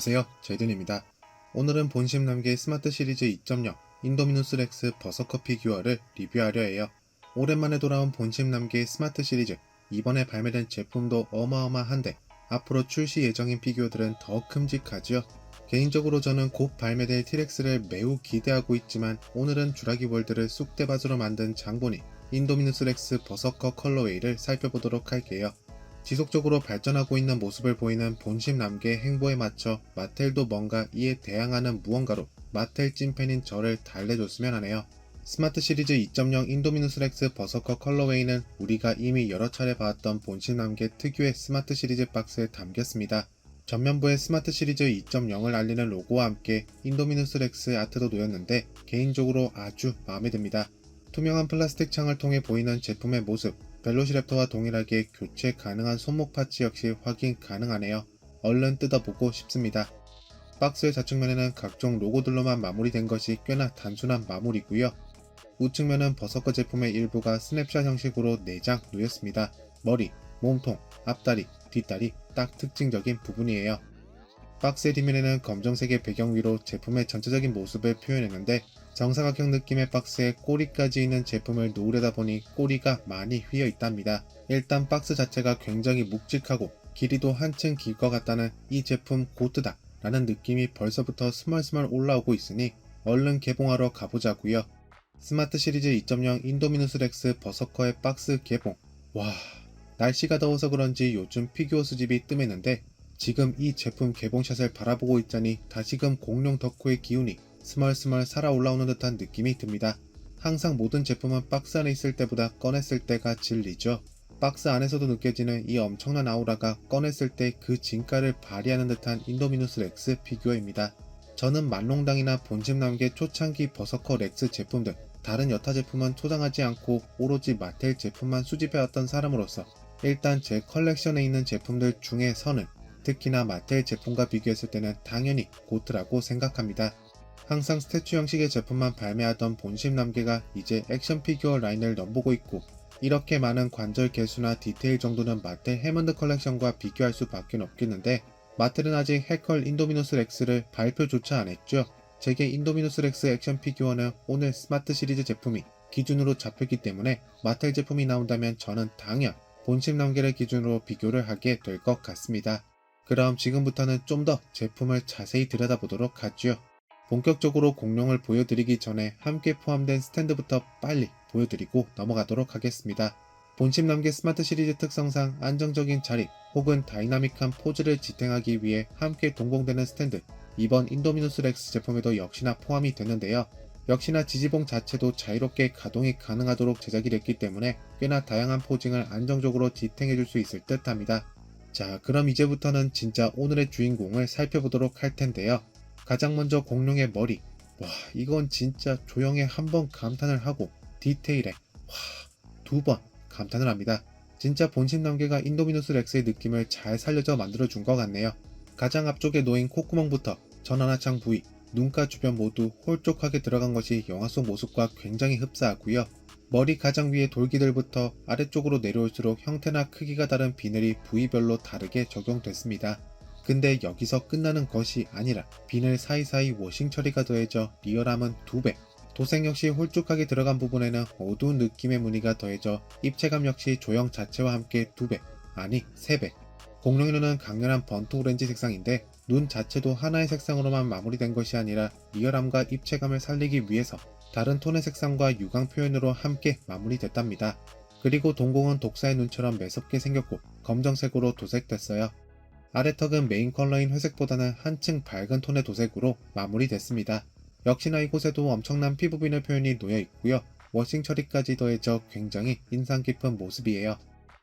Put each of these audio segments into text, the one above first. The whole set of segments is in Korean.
안녕하세요, 제든입니다. 오늘은 본심 남개 스마트 시리즈 2.0 인도미누스 렉스 버서커 피규어를 리뷰하려 해요. 오랜만에 돌아온 본심 남개 스마트 시리즈, 이번에 발매된 제품도 어마어마한데 앞으로 출시 예정인 피규어들은 더 큼직하지요. 개인적으로 저는 곧 발매될 티렉스를 매우 기대하고 있지만 오늘은 주라기 월드를 쑥대밭으로 만든 장본인 인도미누스 렉스 버서커 컬러웨이를 살펴보도록 할게요. 지속적으로 발전하고 있는 모습을 보이는 본심 남개의 행보에 맞춰 마텔도 뭔가 이에 대항하는 무언가로 마텔 찐팬인 저를 달래줬으면 하네요. 스마트 시리즈 2.0 인도미누스 렉스 버서커 컬러웨이는 우리가 이미 여러 차례 봐왔던 본심 남개 특유의 스마트 시리즈 박스에 담겼습니다. 전면부에 스마트 시리즈 2.0을 알리는 로고와 함께 인도미누스 렉스 아트도 놓였는데 개인적으로 아주 마음에 듭니다. 투명한 플라스틱 창을 통해 보이는 제품의 모습, 벨로시랩터와 동일하게 교체 가능한 손목 파츠 역시 확인 가능하네요. 얼른 뜯어보고 싶습니다. 박스의 좌측면에는 각종 로고들로만 마무리된 것이 꽤나 단순한 마무리고요. 우측면은 버서커 제품의 일부가 스냅샷 형식으로 4장 놓였습니다. 머리, 몸통, 앞다리, 뒷다리 딱 특징적인 부분이에요. 박스의 뒷면에는 검정색의 배경 위로 제품의 전체적인 모습을 표현했는데 정사각형 느낌의 박스에 꼬리까지 있는 제품을 놓으려다 보니 꼬리가 많이 휘어 있답니다. 일단 박스 자체가 굉장히 묵직하고 길이도 한층 길 것 같다는 이 제품 고트다 라는 느낌이 벌써부터 스멀스멀 올라오고 있으니 얼른 개봉하러 가보자고요. 스마트 시리즈 2.0 인도미누스 렉스 버서커의 박스 개봉. 와, 날씨가 더워서 그런지 요즘 피규어 수집이 뜸했는데 지금 이 제품 개봉샷을 바라보고 있자니 다시금 공룡 덕후의 기운이 스멀스멀 살아 올라오는 듯한 느낌이 듭니다. 항상 모든 제품은 박스 안에 있을 때보다 꺼냈을 때가 진리죠. 박스 안에서도 느껴지는 이 엄청난 아우라가 꺼냈을 때 그 진가를 발휘하는 듯한 인도미누스 렉스 피규어입니다. 저는 만롱당이나 본심 남개 초창기 버서커 렉스 제품들, 다른 여타 제품은 소장하지 않고 오로지 마텔 제품만 수집해왔던 사람으로서 일단 제 컬렉션에 있는 제품들 중에 선을, 특히나 마텔 제품과 비교했을 때는 당연히 고트라고 생각합니다. 항상 스태츄 형식의 제품만 발매하던 본심 남개가 이제 액션 피규어 라인을 넘보고 있고 이렇게 많은 관절 개수나 디테일 정도는 마텔 해먼드 컬렉션과 비교할 수밖에 없겠는데 마텔은 아직 해컬 인도미누스 렉스를 발표조차 안했죠. 제게 인도미누스 렉스 액션 피규어는 오늘 스마트 시리즈 제품이 기준으로 잡혔기 때문에 마텔 제품이 나온다면 저는 당연 본심 남개를 기준으로 비교를 하게 될 것 같습니다. 그럼 지금부터는 좀 더 제품을 자세히 들여다보도록 하죠. 본격적으로 공룡을 보여드리기 전에 함께 포함된 스탠드부터 빨리 보여드리고 넘어가도록 하겠습니다. 본심 남개 스마트 시리즈 특성상 안정적인 자리 혹은 다이나믹한 포즈를 지탱하기 위해 함께 동봉되는 스탠드, 이번 인도미누스 렉스 제품에도 역시나 포함이 됐는데요. 역시나 지지봉 자체도 자유롭게 가동이 가능하도록 제작이 됐기 때문에 꽤나 다양한 포징을 안정적으로 지탱해줄 수 있을 듯 합니다. 자, 그럼 이제부터는 진짜 오늘의 주인공을 살펴보도록 할 텐데요. 가장 먼저 공룡의 머리. 와, 이건 진짜 조형에 한 번 감탄을 하고 디테일에 와, 2번 감탄을 합니다. 진짜 본심 남개가 인도미누스 렉스의 느낌을 잘 살려져 만들어준 것 같네요. 가장 앞쪽에 놓인 콧구멍부터 전하나창 부위, 눈가 주변 모두 홀쭉하게 들어간 것이 영화 속 모습과 굉장히 흡사하고요. 머리 가장 위의 돌기들부터 아래쪽으로 내려올수록 형태나 크기가 다른 비늘이 부위별로 다르게 적용됐습니다. 근데 여기서 끝나는 것이 아니라 비늘 사이사이 워싱 처리가 더해져 리얼함은 2배, 도색 역시 홀쭉하게 들어간 부분에는 어두운 느낌의 무늬가 더해져 입체감 역시 조형 자체와 함께 2배, 아니 3배. 공룡의 눈은 강렬한 번트 오렌지 색상인데 눈 자체도 하나의 색상으로만 마무리된 것이 아니라 리얼함과 입체감을 살리기 위해서 다른 톤의 색상과 유광 표현으로 함께 마무리됐답니다. 그리고 동공은 독사의 눈처럼 매섭게 생겼고 검정색으로 도색됐어요. 아래턱은 메인 컬러인 회색보다는 한층 밝은 톤의 도색으로 마무리됐습니다. 역시나 이곳에도 엄청난 피부 비늘 표현이 놓여 있고요. 워싱 처리까지 더해져 굉장히 인상 깊은 모습이에요.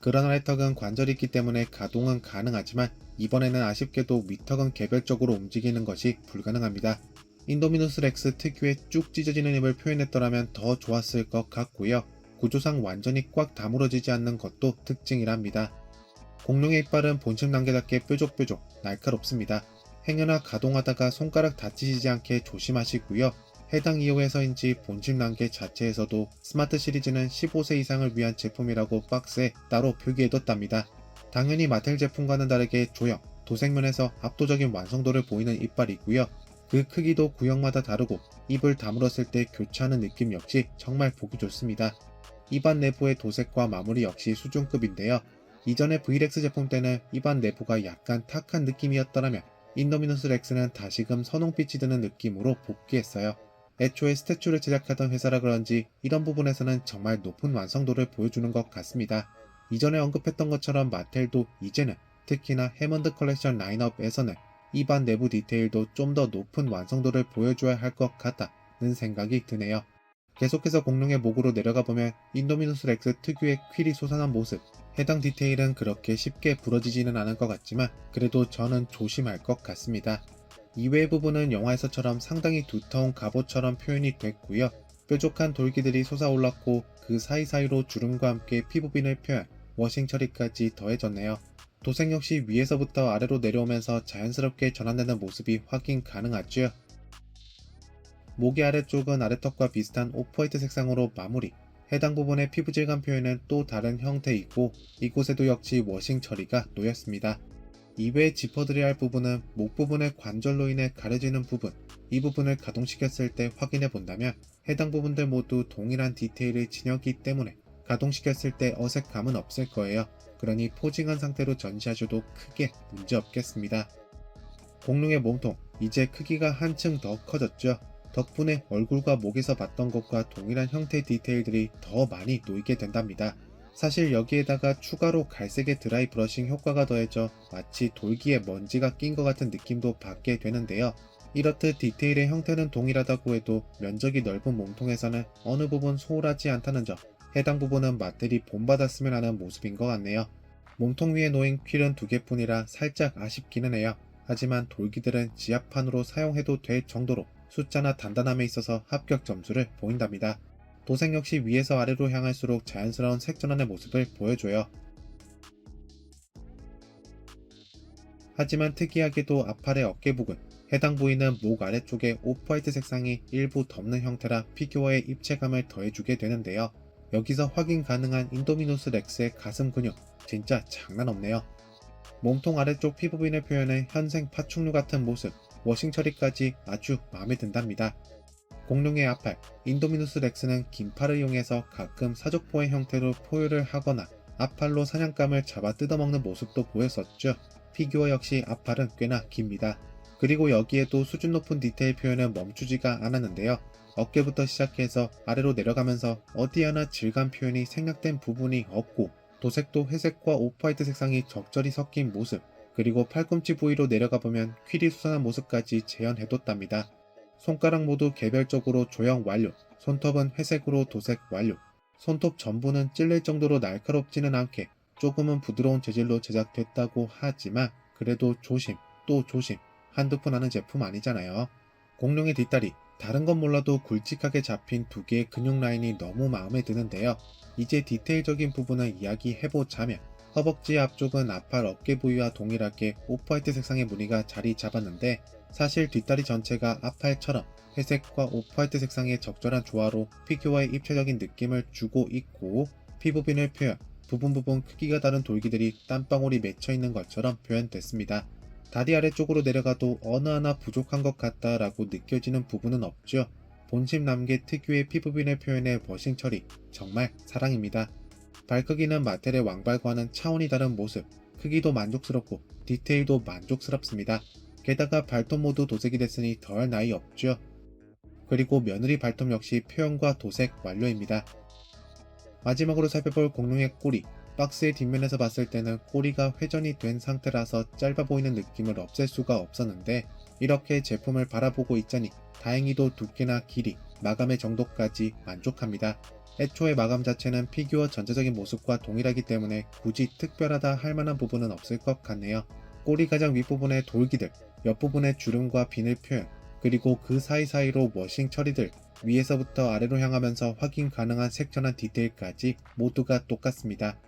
그런 아래턱은 관절이 있기 때문에 가동은 가능하지만 이번에는 아쉽게도 윗턱은 개별적으로 움직이는 것이 불가능합니다. 인도미누스 렉스 특유의 쭉 찢어지는 입을 표현했더라면 더 좋았을 것 같고요. 구조상 완전히 꽉 다물어지지 않는 것도 특징이랍니다. 공룡의 이빨은 본심 남개답게 뾰족뾰족 날카롭습니다. 행여나 가동하다가 손가락 다치시지 않게 조심하시고요. 해당 이유에서인지 본심 남개 자체에서도 스마트 시리즈는 15세 이상을 위한 제품이라고 박스에 따로 표기해뒀답니다. 당연히 마텔 제품과는 다르게 조형, 도색면에서 압도적인 완성도를 보이는 이빨이고요. 그 크기도 구역마다 다르고 입을 다물었을 때 교차하는 느낌 역시 정말 보기 좋습니다. 입안 내부의 도색과 마무리 역시 수준급인데요. 이전의 브이렉스 제품 때는 입안 내부가 약간 탁한 느낌이었더라면 인도미누스 렉스는 다시금 선홍빛이 드는 느낌으로 복귀했어요. 애초에 스태츄를 제작하던 회사라 그런지 이런 부분에서는 정말 높은 완성도를 보여주는 것 같습니다. 이전에 언급했던 것처럼 마텔도 이제는 특히나 해먼드 컬렉션 라인업에서는 입안 내부 디테일도 좀 더 높은 완성도를 보여줘야 할 것 같다는 생각이 드네요. 계속해서 공룡의 목으로 내려가 보면 인도미누스 렉스 특유의 퀼이 솟아난 모습, 해당 디테일은 그렇게 쉽게 부러지지는 않을 것 같지만 그래도 저는 조심할 것 같습니다. 이외의 부분은 영화에서처럼 상당히 두터운 갑옷처럼 표현이 됐고요. 뾰족한 돌기들이 솟아올랐고 그 사이사이로 주름과 함께 피부빈을 표현, 워싱 처리까지 더해졌네요. 도색 역시 위에서부터 아래로 내려오면서 자연스럽게 전환되는 모습이 확인 가능하죠. 목의 아래쪽은 아래턱과 비슷한 오프화이트 색상으로 마무리, 해당 부분의 피부 질감 표현은 또 다른 형태이고 이곳에도 역시 워싱 처리가 놓였습니다. 이외에 짚어드려야 할 부분은 목 부분의 관절로 인해 가려지는 부분, 이 부분을 가동시켰을 때 확인해 본다면 해당 부분들 모두 동일한 디테일의 진영이기 때문에 가동시켰을 때 어색함은 없을 거예요. 그러니 포징한 상태로 전시하셔도 크게 문제없겠습니다. 공룡의 몸통, 이제 크기가 한층 더 커졌죠. 덕분에 얼굴과 목에서 봤던 것과 동일한 형태 디테일들이 더 많이 놓이게 된답니다. 사실 여기에다가 추가로 갈색의 드라이 브러싱 효과가 더해져 마치 돌기에 먼지가 낀 것 같은 느낌도 받게 되는데요. 이렇듯 디테일의 형태는 동일하다고 해도 면적이 넓은 몸통에서는 어느 부분 소홀하지 않다는 점, 해당 부분은 마텔이 본받았으면 하는 모습인 것 같네요. 몸통 위에 놓인 퀼은 2개뿐이라 살짝 아쉽기는 해요. 하지만 돌기들은 지압판으로 사용해도 될 정도로 숫자나 단단함에 있어서 합격 점수를 보인답니다. 도색 역시 위에서 아래로 향할수록 자연스러운 색전환의 모습을 보여줘요. 하지만 특이하게도 앞팔의 어깨 부분, 해당 부위는 목 아래쪽에 오프화이트 색상이 일부 덮는 형태라 피규어의 입체감을 더해주게 되는데요. 여기서 확인 가능한 인도미누스 렉스의 가슴 근육, 진짜 장난 없네요. 몸통 아래쪽 피부빈의 표현은 현생 파충류 같은 모습, 워싱 처리까지 아주 마음에 든답니다. 공룡의 앞팔, 인도미누스 렉스는 긴 팔을 이용해서 가끔 사족보의 형태로 포효를 하거나 앞팔로 사냥감을 잡아 뜯어먹는 모습도 보였었죠. 피규어 역시 앞팔은 꽤나 깁니다. 그리고 여기에도 수준 높은 디테일 표현은 멈추지가 않았는데요. 어깨부터 시작해서 아래로 내려가면서 어디 하나 질감 표현이 생략된 부분이 없고 도색도 회색과 오프화이트 색상이 적절히 섞인 모습, 그리고 팔꿈치 부위로 내려가 보면 퀼이 솟아난 모습까지 재현해뒀답니다. 손가락 모두 개별적으로 조형 완료, 손톱은 회색으로 도색 완료, 손톱 전부는 찔릴 정도로 날카롭지는 않게 조금은 부드러운 재질로 제작됐다고 하지만 그래도 조심 또 조심, 한두 푼 하는 제품 아니잖아요. 공룡의 뒷다리, 다른 건 몰라도 굵직하게 잡힌 2개의 근육 라인이 너무 마음에 드는데요. 이제 디테일적인 부분을 이야기해보자면 허벅지 앞쪽은 앞팔 어깨 부위와 동일하게 오프화이트 색상의 무늬가 자리 잡았는데 사실 뒷다리 전체가 앞팔처럼 회색과 오프화이트 색상의 적절한 조화로 피규어의 입체적인 느낌을 주고 있고 피부빈의 표현, 부분 크기가 다른 돌기들이 땀방울이 맺혀있는 것처럼 표현됐습니다. 다리 아래쪽으로 내려가도 어느 하나 부족한 것 같다라고 느껴지는 부분은 없죠. 본심 남개 특유의 피부빈의 표현의 워싱 처리, 정말 사랑입니다. 발크기는 마텔의 왕발과는 차원이 다른 모습, 크기도 만족스럽고 디테일도 만족스럽습니다. 게다가 발톱 모두 도색이 됐으니 더할 나위 없죠. 그리고 며느리 발톱 역시 표현과 도색 완료입니다. 마지막으로 살펴볼 공룡의 꼬리, 박스의 뒷면에서 봤을 때는 꼬리가 회전이 된 상태라서 짧아 보이는 느낌을 없앨 수가 없었는데 이렇게 제품을 바라보고 있자니 다행히도 두께나 길이, 마감의 정도까지 만족합니다. 애초에 마감 자체는 피규어 전체적인 모습과 동일하기 때문에 굳이 특별하다 할 만한 부분은 없을 것 같네요. 꼬리 가장 윗부분의 돌기들, 옆부분의 주름과 비늘 표현, 그리고 그 사이사이로 워싱 처리들, 위에서부터 아래로 향하면서 확인 가능한 색전환 디테일까지 모두가 똑같습니다.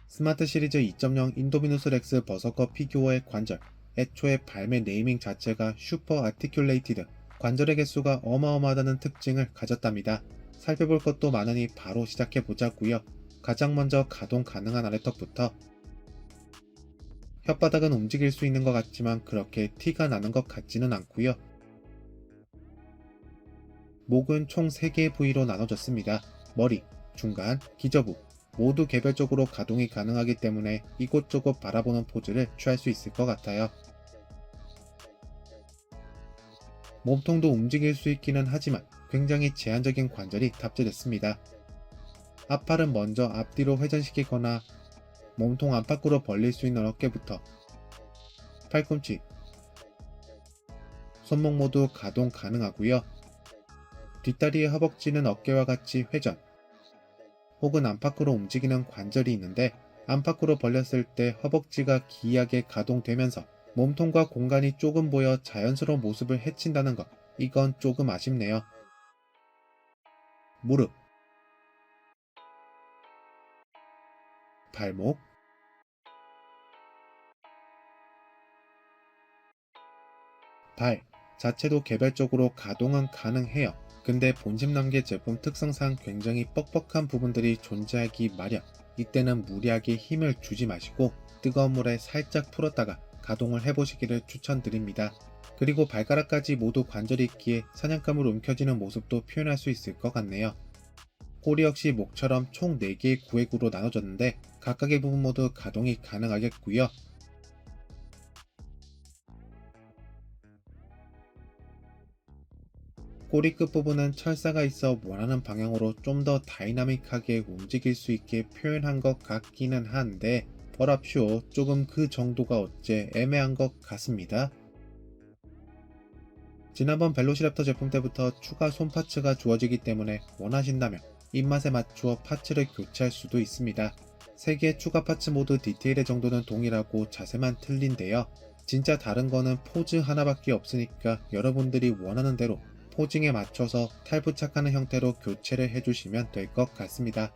스마트 시리즈 2.0 인도미누스 렉스 버서커 피규어의 관절, 애초에 발매 네이밍 자체가 슈퍼 아티큘레이티드, 관절의 개수가 어마어마하다는 특징을 가졌답니다. 살펴볼 것도 많으니 바로 시작해 보자고요. 가장 먼저 가동 가능한 아래턱부터 혓바닥은 움직일 수 있는 것 같지만 그렇게 티가 나는 것 같지는 않고요. 목은 총 3개의 부위로 나눠졌습니다. 머리, 중간, 기저부 모두 개별적으로 가동이 가능하기 때문에 이곳저곳 바라보는 포즈를 취할 수 있을 것 같아요. 몸통도 움직일 수 있기는 하지만 굉장히 제한적인 관절이 탑재됐습니다. 앞팔은 먼저 앞뒤로 회전시키거나 몸통 안팎으로 벌릴 수 있는 어깨부터 팔꿈치, 손목 모두 가동 가능하고요. 뒷다리의 허벅지는 어깨와 같이 회전 혹은 안팎으로 움직이는 관절이 있는데 안팎으로 벌렸을 때 허벅지가 기이하게 가동되면서 몸통과 공간이 조금 보여 자연스러운 모습을 해친다는 것, 이건 조금 아쉽네요. 무릎, 발목, 발 자체도 개별적으로 가동은 가능해요. 근데 본심남계 제품 특성상 굉장히 뻑뻑한 부분들이 존재하기 마련. 이때는 무리하게 힘을 주지 마시고 뜨거운 물에 살짝 풀었다가 가동을 해보시기를 추천드립니다. 그리고 발가락까지 모두 관절이 있기에 사냥감을 움켜쥐는 모습도 표현할 수 있을 것 같네요. 꼬리 역시 목처럼 총 4개의 구획으로 나눠졌는데 각각의 부분 모두 가동이 가능하겠고요. 꼬리 끝부분은 철사가 있어 원하는 방향으로 좀 더 다이나믹하게 움직일 수 있게 표현한 것 같기는 한데 버랍쇼 조금 그 정도가 어째 애매한 것 같습니다. 지난번 벨로시랩터 제품 때부터 추가 손 파츠가 주어지기 때문에 원하신다면 입맛에 맞추어 파츠를 교체할 수도 있습니다. 3개 추가 파츠 모두 디테일의 정도는 동일하고 자세만 틀린데요. 진짜 다른 거는 포즈 하나밖에 없으니까 여러분들이 원하는 대로 포징에 맞춰서 탈부착하는 형태로 교체를 해주시면 될 것 같습니다.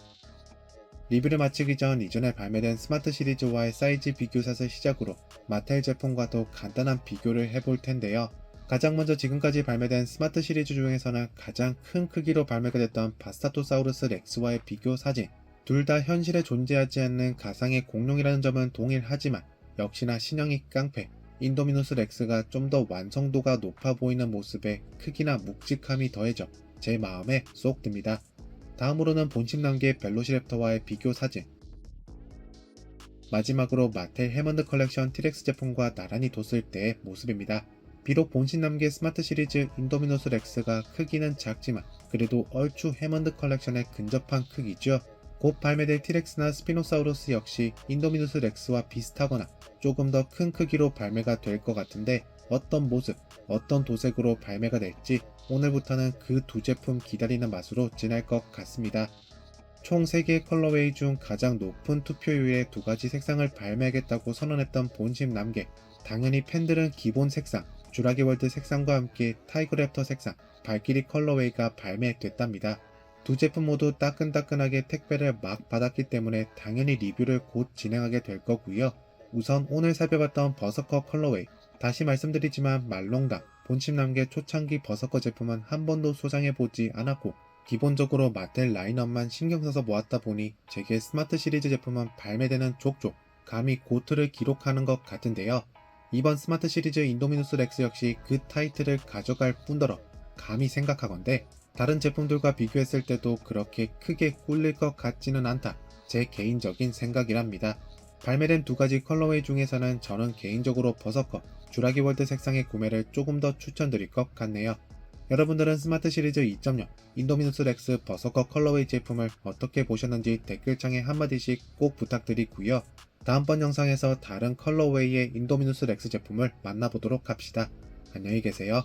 리뷰를 마치기 전 이전에 발매된 스마트 시리즈와의 사이즈 비교샷을 시작으로 마텔 제품과도 간단한 비교를 해볼 텐데요. 가장 먼저 지금까지 발매된 스마트 시리즈 중에서는 가장 큰 크기로 발매가 됐던 바스타토사우루스 렉스와의 비교 사진. 둘 다 현실에 존재하지 않는 가상의 공룡이라는 점은 동일하지만 역시나 신형이 깡패, 인도미누스 렉스가 좀 더 완성도가 높아 보이는 모습에 크기나 묵직함이 더해져 제 마음에 쏙 듭니다. 다음으로는 본심남계 벨로시랩터와의 비교 사진. 마지막으로 마텔 해먼드 컬렉션 티렉스 제품과 나란히 뒀을 때의 모습입니다. 비록 본심남계 스마트 시리즈 인도미누스 렉스가 크기는 작지만 그래도 얼추 해먼드 컬렉션에 근접한 크기죠. 곧 발매될 티렉스나 스피노사우루스 역시 인도미누스 렉스와 비슷하거나 조금 더 큰 크기로 발매가 될 것 같은데 어떤 모습, 어떤 도색으로 발매가 될지 오늘부터는 그 두 제품 기다리는 맛으로 지낼 것 같습니다. 총 3개의 컬러웨이 중 가장 높은 투표율의 2가지 색상을 발매하겠다고 선언했던 본심 남계. 당연히 팬들은 기본 색상, 주라기 월드 색상과 함께 타이거랩터 색상, 발키리 컬러웨이가 발매됐답니다. 두 제품 모두 따끈따끈하게 택배를 막 받았기 때문에 당연히 리뷰를 곧 진행하게 될 거고요. 우선 오늘 살펴봤던 버서커 컬러웨이. 다시 말씀드리지만 말롱당, 본심남계 초창기 버서커 제품은 한 번도 소장해보지 않았고 기본적으로 마텔 라인업만 신경써서 모았다 보니 제게 스마트 시리즈 제품은 발매되는 족족 감히 고트를 기록하는 것 같은데요. 이번 스마트 시리즈 인도미누스 렉스 역시 그 타이틀을 가져갈 뿐더러 감히 생각하건대 다른 제품들과 비교했을 때도 그렇게 크게 꿀릴 것 같지는 않다. 제 개인적인 생각이랍니다. 발매된 2가지 컬러웨이 중에서는 저는 개인적으로 버서커, 주라기 월드 색상의 구매를 조금 더 추천드릴 것 같네요. 여러분들은 스마트 시리즈 2.0 인도미누스 렉스 버서커 컬러웨이 제품을 어떻게 보셨는지 댓글창에 한마디씩 꼭 부탁드리고요. 다음번 영상에서 다른 컬러웨이의 인도미누스 렉스 제품을 만나보도록 합시다. 안녕히 계세요.